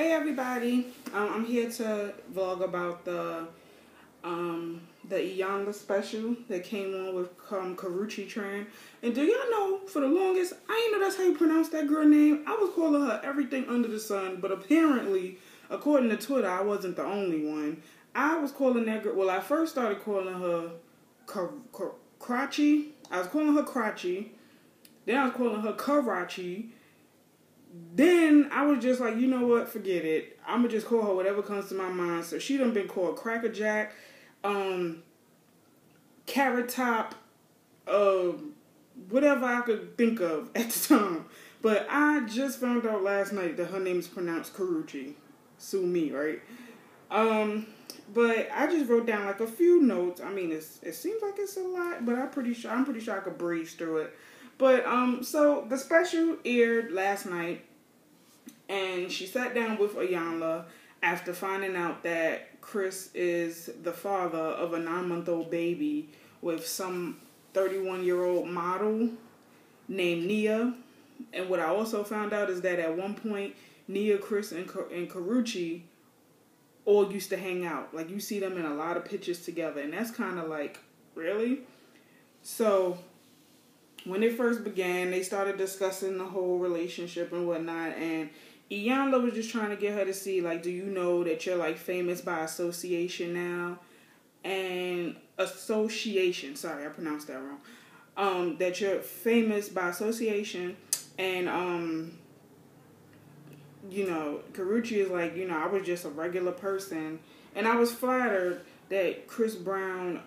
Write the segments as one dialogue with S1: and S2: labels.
S1: Hey everybody, I'm here to vlog about the Iyanla special that came on with Karreuche Tran. And do y'all know, for the longest, I didn't know that's how you pronounce that girl name. I was calling her everything under the sun, but apparently, according to Twitter, I wasn't the only one. I was calling that girl, well, I first started calling her Crotchy. I was calling her Crotchy. Then I was calling her Karreuche. Then I was just like, you know what, forget it. I'm going to just call her whatever comes to my mind. So she done been called Cracker Jack, Carrot Top, whatever I could think of at the time. But I just found out last night that her name is pronounced Karreuche. Sue me, right? But I just wrote down like a few notes. I mean, it seems like it's a lot, but I'm pretty sure I could breeze through it. But so the special aired last night, and she sat down with Iyanla after finding out that Chris is the father of a 9-month-old baby with some 31-year-old model named Nia. And what I also found out is that at one point, Nia, Chris, and Karreuche all used to hang out. Like, you see them in a lot of pictures together, and that's kind of like, really? So when it first began, they started discussing the whole relationship and whatnot, and Iyanla was just trying to get her to see, like, do you know that you're, like, famous by association now? And association, sorry, I pronounced that wrong. That you're famous by association, and, you know, Karreuche is like, you know, I was just a regular person, and I was flattered that Chris Brown,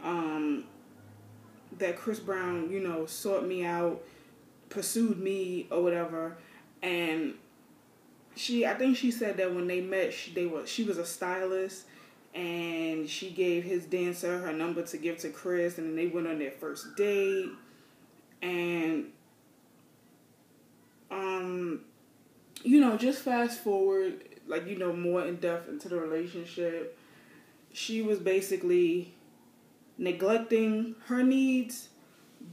S1: you know, sought me out, pursued me or whatever. And I think she said that when they met, she was a stylist, and she gave his dancer her number to give to Chris, and then they went on their first date. And you know, just fast forward, like, you know, more in depth into the relationship. She was basically neglecting her needs,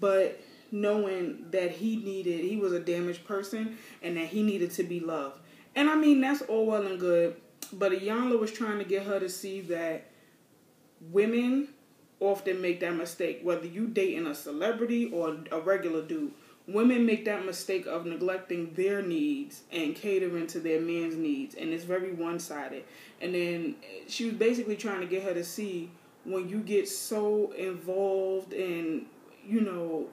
S1: but knowing that he was a damaged person and that he needed to be loved. And I mean, that's all well and good, but Iyanla was trying to get her to see that women often make that mistake, whether you dating a celebrity or a regular dude. Women make that mistake of neglecting their needs and catering to their man's needs, and it's very one-sided. And then she was basically trying to get her to see, when you get so involved and, you know,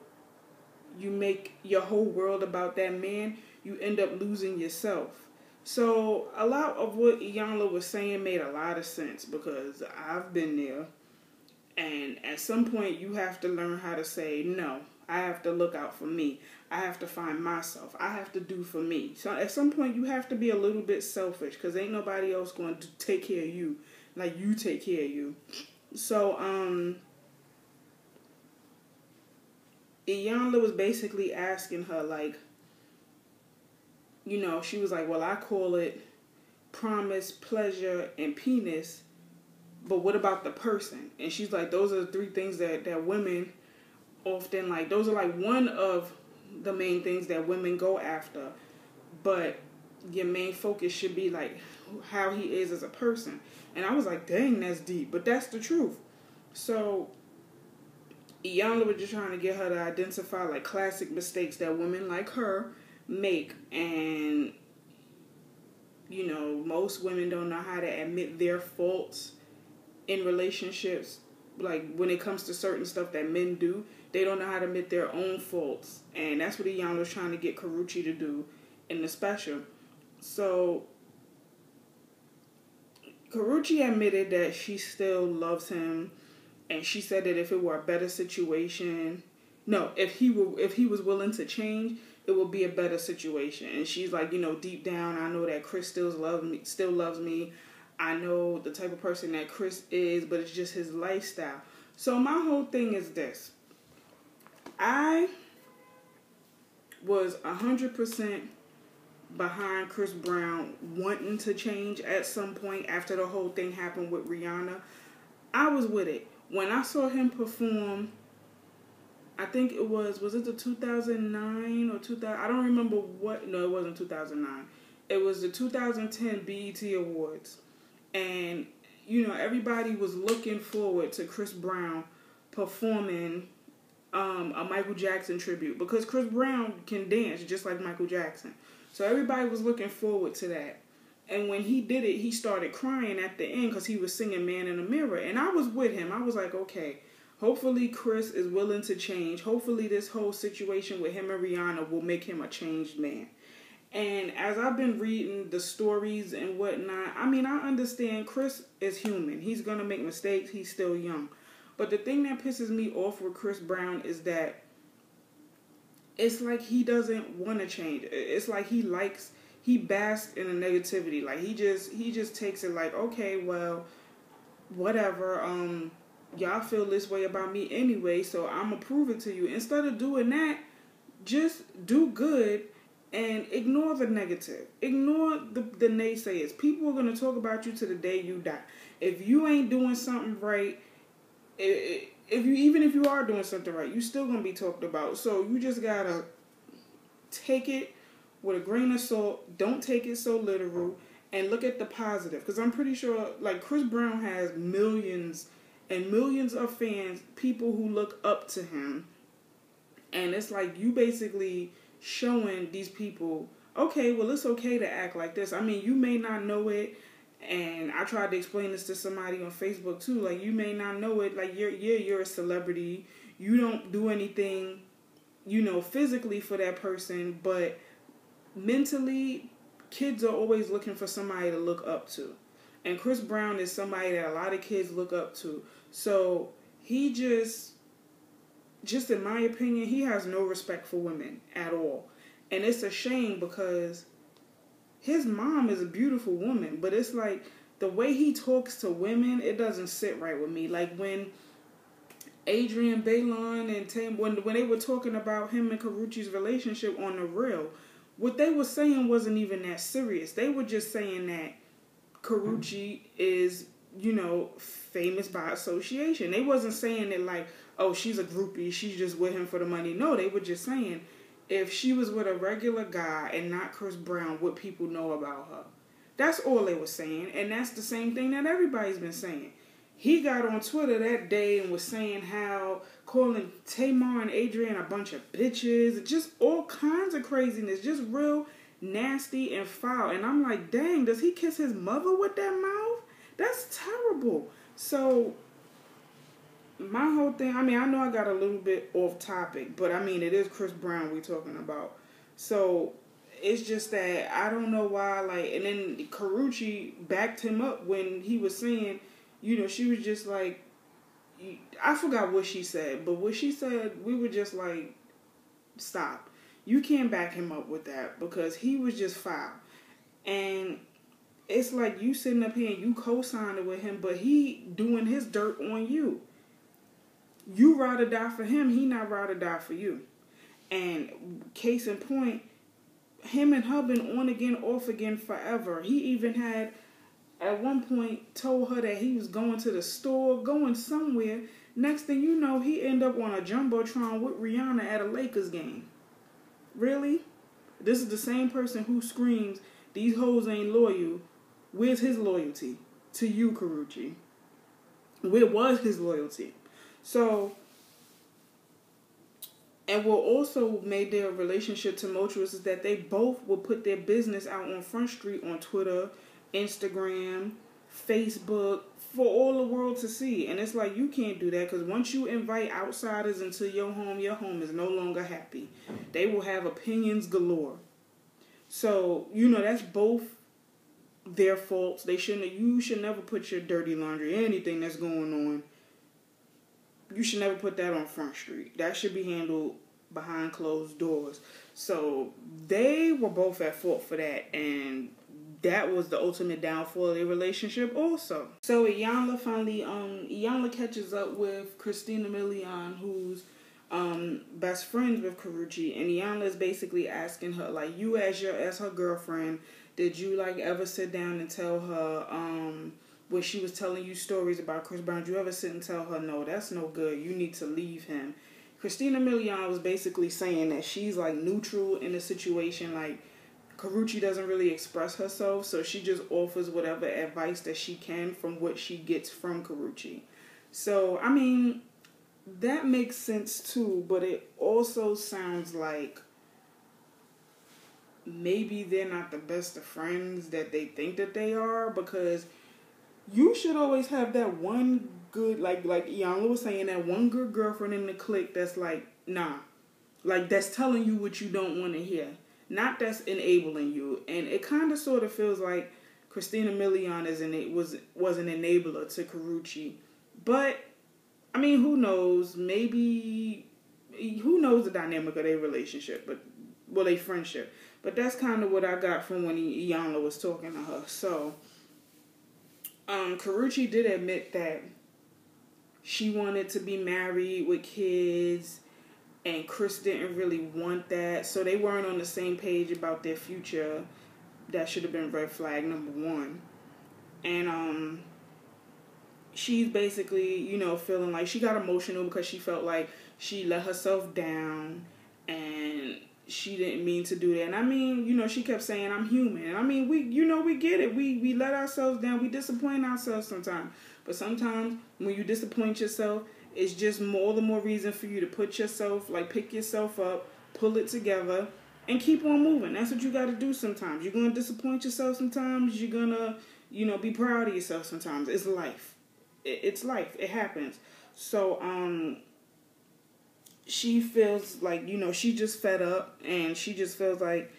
S1: you make your whole world about that man, you end up losing yourself. So a lot of what Iyanla was saying made a lot of sense, because I've been there. And at some point, you have to learn how to say, no, I have to look out for me. I have to find myself. I have to do for me. So at some point, you have to be a little bit selfish, because ain't nobody else going to take care of you like you take care of you. So, Iyanla was basically asking her, like, you know, she was like, well, I call it promise, pleasure, and penis, but what about the person? And she's like, those are the three things that women often, like, those are like one of the main things that women go after, but your main focus should be like how he is as a person. And I was like, dang, that's deep, but that's the truth. So Iyanla was just trying to get her to identify like classic mistakes that women like her make. And, you know, most women don't know how to admit their faults in relationships. Like, when it comes to certain stuff that men do, they don't know how to admit their own faults. And that's what Iyanla was trying to get Karreuche to do in the special. So Karreuche admitted that she still loves him, and she said that if it were a better situation, no, if he was willing to change, it would be a better situation. And she's like, you know, deep down, I know that Chris still loves me. I know the type of person that Chris is, but it's just his lifestyle. So my whole thing is this. I was 100% behind Chris Brown wanting to change at some point after the whole thing happened with Rihanna. I was with it. When I saw him perform, I think was it the 2009 or 2000? I don't remember what. No, it wasn't 2009. It was the 2010 BET Awards. And, you know, everybody was looking forward to Chris Brown performing a Michael Jackson tribute. Because Chris Brown can dance just like Michael Jackson. So everybody was looking forward to that. And when he did it, he started crying at the end because he was singing Man in the Mirror. And I was with him. I was like, okay, hopefully Chris is willing to change. Hopefully this whole situation with him and Rihanna will make him a changed man. And as I've been reading the stories and whatnot, I mean, I understand Chris is human. He's going to make mistakes. He's still young. But the thing that pisses me off with Chris Brown is that it's like he doesn't want to change. It's like he basks in the negativity. Like he just takes it like, okay, well, whatever, y'all feel this way about me anyway, so I'm gonna prove it to you. Instead of doing that, just do good and ignore the negative. Ignore the naysayers. People are going to talk about you to the day you die. If you ain't doing something right, even if you are doing something right, you still going to be talked about. So you just got to take it with a grain of salt. Don't take it so literal. And look at the positive. Because I'm pretty sure, like, Chris Brown has millions and millions of fans, people who look up to him. And it's like you basically showing these people, okay, well, it's okay to act like this. I mean, you may not know it, and I tried to explain this to somebody on Facebook too. Like, you may not know it. Like, you're a celebrity. You don't do anything, you know, physically for that person, but mentally, kids are always looking for somebody to look up to. And Chris Brown is somebody that a lot of kids look up to. So he just in my opinion, he has no respect for women at all. And it's a shame because his mom is a beautiful woman, but it's like the way he talks to women, it doesn't sit right with me. Like when Adrian Bailon and Tam, when they were talking about him and Karreuche's relationship on The Real, what they were saying wasn't even that serious. They were just saying that Karreuche is, you know, famous by association. They wasn't saying it like, oh, she's a groupie, she's just with him for the money. No, they were just saying, if she was with a regular guy and not Chris Brown, what people know about her. That's all they were saying, and that's the same thing that everybody's been saying. He got on Twitter that day and was saying how, calling Tamar and Adrian a bunch of bitches, just all kinds of craziness, just real nasty and foul. And I'm like, dang, does he kiss his mother with that mouth? That's terrible. So my whole thing, I mean, I know I got a little bit off topic, but I mean, it is Chris Brown we talking about. So it's just that I don't know why, like, and then Karreuche backed him up when he was saying, you know, she was just like, I forgot what she said, but what she said, we were just like, stop. You can't back him up with that because he was just foul. And it's like you sitting up here and you co-signing with him, but he doing his dirt on you. You ride or die for him, he not ride or die for you. And case in point, him and her been on again, off again forever. He even had, at one point, told her that he was going to the store, going somewhere. Next thing you know, he end up on a Jumbotron with Rihanna at a Lakers game. Really? This is the same person who screams, these hoes ain't loyal. Where's his loyalty to you, Karreuche? Where was his loyalty? So, and what also made their relationship tumultuous is that they both will put their business out on Front Street on Twitter, Instagram, Facebook, for all the world to see. And it's like, you can't do that because once you invite outsiders into your home is no longer happy. They will have opinions galore. So, you know, that's both their faults. You should never put your dirty laundry, anything that's going on, you should never put that on Front Street. That should be handled behind closed doors. So they were both at fault for that, and that was the ultimate downfall of their relationship also. So Iyanla Iyanla catches up with Christina Milian, who's best friends with Karreuche, and Iyanla is basically asking her, like, you as her girlfriend, did you like ever sit down and tell her when she was telling you stories about Chris Brown, did you ever sit and tell her, no, that's no good, you need to leave him? Christina Milian was basically saying that she's like neutral in the situation, like Karreuche doesn't really express herself, so she just offers whatever advice that she can from what she gets from Karreuche. So, I mean, that makes sense too, but it also sounds like maybe they're not the best of friends that they think that they are, because you should always have that one good, like Iyanla was saying, that one good girlfriend in the clique that's like, nah. Like, that's telling you what you don't want to hear. Not that's enabling you. And it kind of sort of feels like Christina Milian was an enabler to Karreuche. But, I mean, who knows? Maybe, who knows the dynamic of their relationship, their friendship. But that's kind of what I got from when Iyanla was talking to her. So, Karreuche did admit that she wanted to be married with kids, and Chris didn't really want that. So they weren't on the same page about their future. That should have been red flag number one. And she's basically, feeling like she got emotional because she felt like she let herself down and she didn't mean to do that. And I mean, she kept saying, I'm human. And I mean, we get it. We let ourselves down. We disappoint ourselves sometimes. But sometimes when you disappoint yourself, it's just all the more reason for you to pick yourself up, pull it together, and keep on moving. That's what you got to do sometimes. You're going to disappoint yourself sometimes. You're going to, be proud of yourself sometimes. It's life. It's life. It happens. So, she feels like, she just fed up, and she just feels like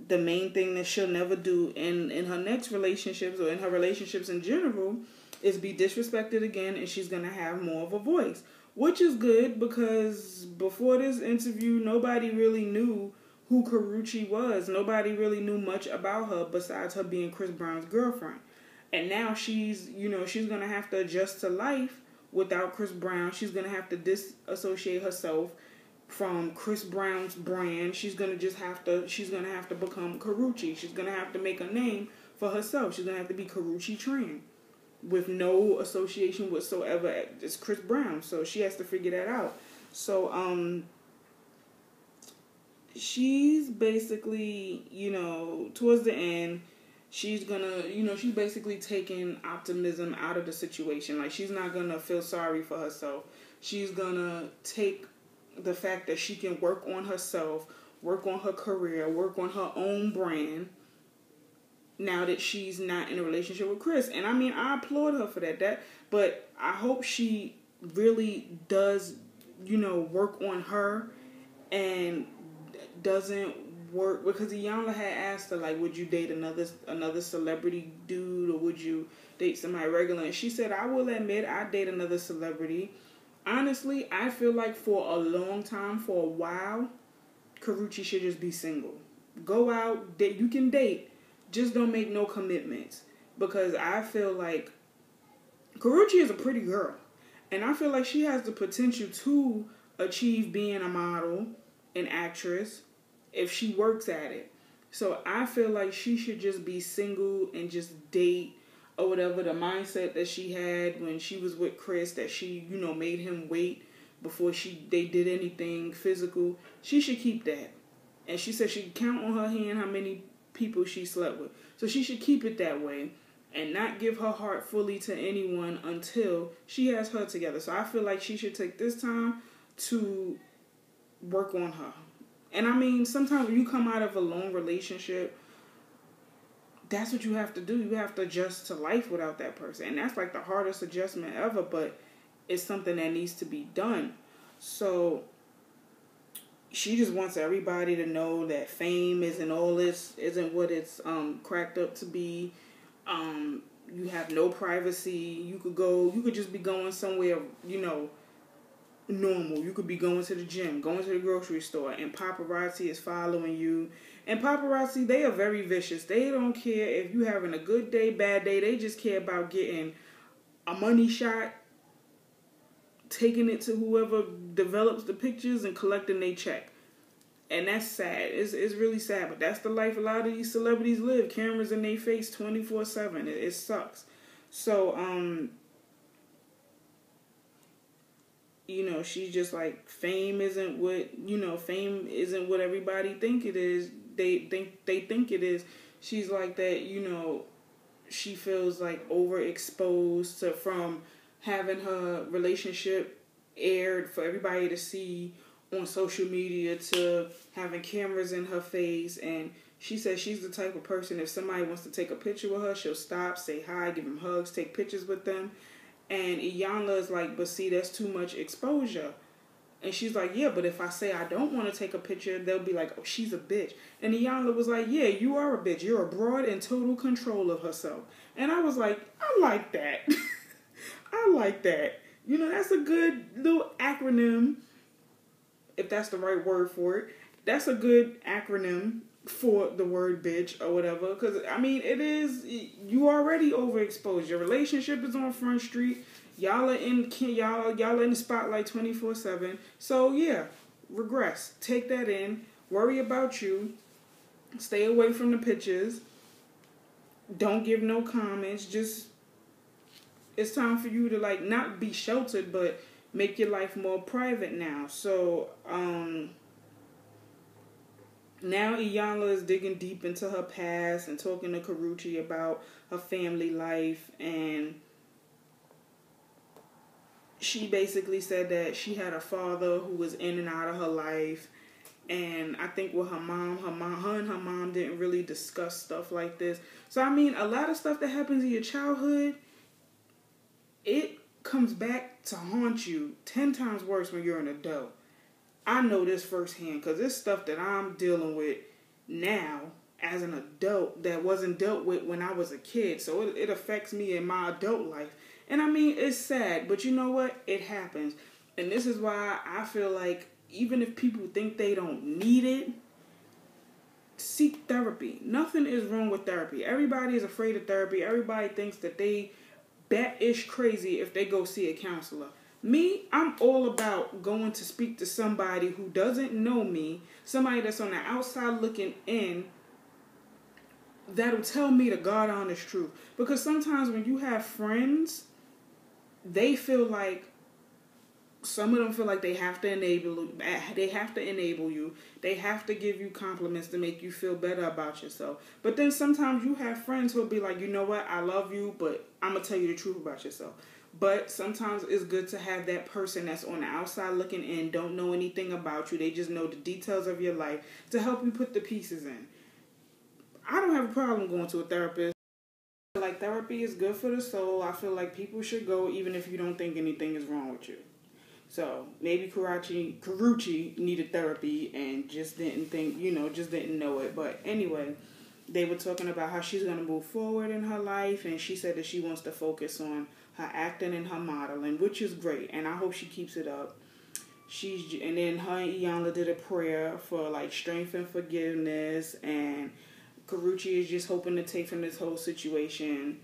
S1: the main thing that she'll never do in her next relationships or in her relationships in general is be disrespected again, and she's going to have more of a voice. Which is good, because before this interview, nobody really knew who Karreuche was. Nobody really knew much about her besides her being Chris Brown's girlfriend. And now she's going to have to adjust to life without Chris Brown. She's going to have to disassociate herself from Chris Brown's brand. She's going to have to become Karreuche. She's going to have to make a name for herself. She's going to have to be Karreuche Tran with no association whatsoever. It's Chris Brown. So she has to figure that out. So, she's basically, towards the end, she's gonna, she's basically taking optimism out of the situation. Like, she's not gonna feel sorry for herself. She's gonna take the fact that she can work on herself, work on her career, work on her own brand, now that she's not in a relationship with Chris. And I mean, I applaud her for that. But I hope she really does, work on her and doesn't work, because Iyanla had asked her, like, would you date another celebrity dude, or would you date somebody regular? And she said, I will admit I'd date another celebrity. Honestly, I feel like for a long time, for a while, Karreuche should just be single. Go out, date. You can date, just don't make no commitments. Because I feel like Karreuche is a pretty girl, and I feel like she has the potential to achieve being a model, an actress, if she works at it. So I feel like she should just be single and just date, or whatever the mindset that she had when she was with Chris, that she, made him wait before they did anything physical. She should keep that. And she said she could count on her hand how many people she slept with. So she should keep it that way and not give her heart fully to anyone until she has her together. So I feel like she should take this time to work on her. And I mean, sometimes when you come out of a long relationship, that's what you have to do. You have to adjust to life without that person. And that's like the hardest adjustment ever, but it's something that needs to be done. So she just wants everybody to know that fame isn't what it's cracked up to be. You have no privacy. You could just be going somewhere, normal. You could be going to the gym, going to the grocery store, and paparazzi is following you. And paparazzi, they are very vicious. They don't care if you having a good day, bad day. They just care about getting a money shot, taking it to whoever develops the pictures, and collecting their check. And that's sad. It's really sad, but that's the life a lot of these celebrities live. Cameras in their face 24/7. It sucks. So, she's just like, fame isn't what everybody think it is. they think it is. She's like that, she feels like overexposed from having her relationship aired for everybody to see on social media to having cameras in her face. And she says she's the type of person, if somebody wants to take a picture with her, she'll stop, say hi, give them hugs, take pictures with them. And Iyanla is like, but see, that's too much exposure. And she's like, yeah, but if I say I don't want to take a picture, they'll be like, oh, she's a bitch. And Iyanla was like, yeah, you are a bitch. You're a broad in total control of herself. And I was like, I like that. I like that. That's a good little acronym, if that's the right word for it. That's a good acronym for the word bitch or whatever. Because, it is, you already overexposed. Your relationship is on Front Street. Y'all are in the spotlight 24/7. So yeah, regress. Take that in. Worry about you. Stay away from the pictures. Don't give no comments. Just, it's time for you to not be sheltered, but make your life more private now. So now Iyanla is digging deep into her past and talking to Karreuche about her family life, and she basically said that she had a father who was in and out of her life. And I think with her and her mom didn't really discuss stuff like this. So, a lot of stuff that happens in your childhood, it comes back to haunt you 10 times worse when you're an adult. I know this firsthand because it's stuff that I'm dealing with now as an adult that wasn't dealt with when I was a kid. So it affects me in my adult life. And it's sad, but you know what? It happens. And this is why I feel like even if people think they don't need it, seek therapy. Nothing is wrong with therapy. Everybody is afraid of therapy. Everybody thinks that they bat-ish crazy if they go see a counselor. Me, I'm all about going to speak to somebody who doesn't know me, somebody that's on the outside looking in, that'll tell me the God honest truth. Because sometimes when you have friends, they feel like, some of them feel like they have to enable you. They have to give you compliments to make you feel better about yourself. But then sometimes you have friends who'll be like, you know what, I love you, but I'm going to tell you the truth about yourself. But sometimes it's good to have that person that's on the outside looking in, don't know anything about you. They just know the details of your life to help you put the pieces in. I don't have a problem going to a therapist. Like, therapy is good for the soul. I feel like people should go even if you don't think anything is wrong with you. So maybe Karreuche needed therapy and just didn't think, just didn't know it. But anyway, they were talking about how she's going to move forward in her life, and she said that she wants to focus on her acting and her modeling, which is great, and I hope she keeps it up. And then her and Iyanla did a prayer for strength and forgiveness, and Karreuche is just hoping to take from this whole situation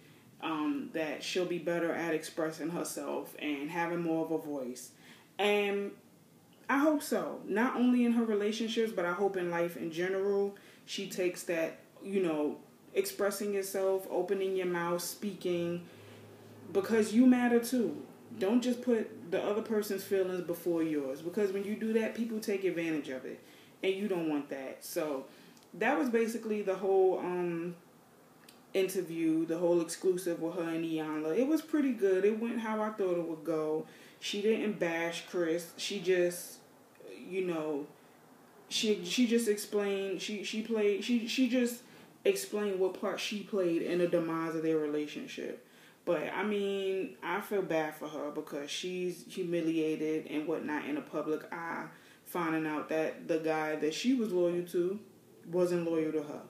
S1: that she'll be better at expressing herself and having more of a voice. And I hope so. Not only in her relationships, but I hope in life in general, she takes that, expressing yourself, opening your mouth, speaking, because you matter too. Don't just put the other person's feelings before yours, because when you do that, people take advantage of it, and you don't want that. So that was basically the whole interview, the whole exclusive with her and Iyanla. It was pretty good. It went how I thought it would go. She didn't bash Chris. She just, she just explained. She just explained what part she played in the demise of their relationship. But I feel bad for her because she's humiliated and whatnot in the public eye, finding out that the guy that she was loyal to wasn't loyal to her.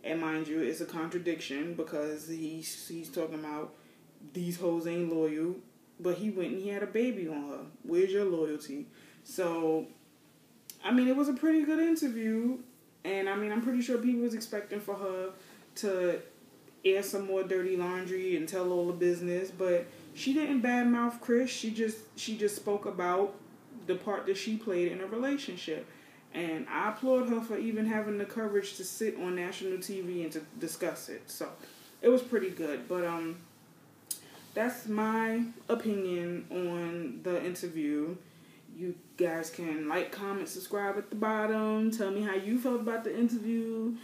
S1: And mind you, it's a contradiction because he's talking about these hoes ain't loyal, but he went and he had a baby on her. Where's your loyalty? So, it was a pretty good interview, and I'm pretty sure people was expecting for her to air some more dirty laundry and tell all the business, but she didn't badmouth Chris. She just spoke about the part that she played in a relationship. And I applaud her for even having the courage to sit on national TV and to discuss it. So, it was pretty good. But, that's my opinion on the interview. You guys can like, comment, subscribe at the bottom. Tell me how you felt about the interview.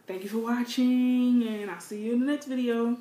S1: Thank you for watching, and I'll see you in the next video.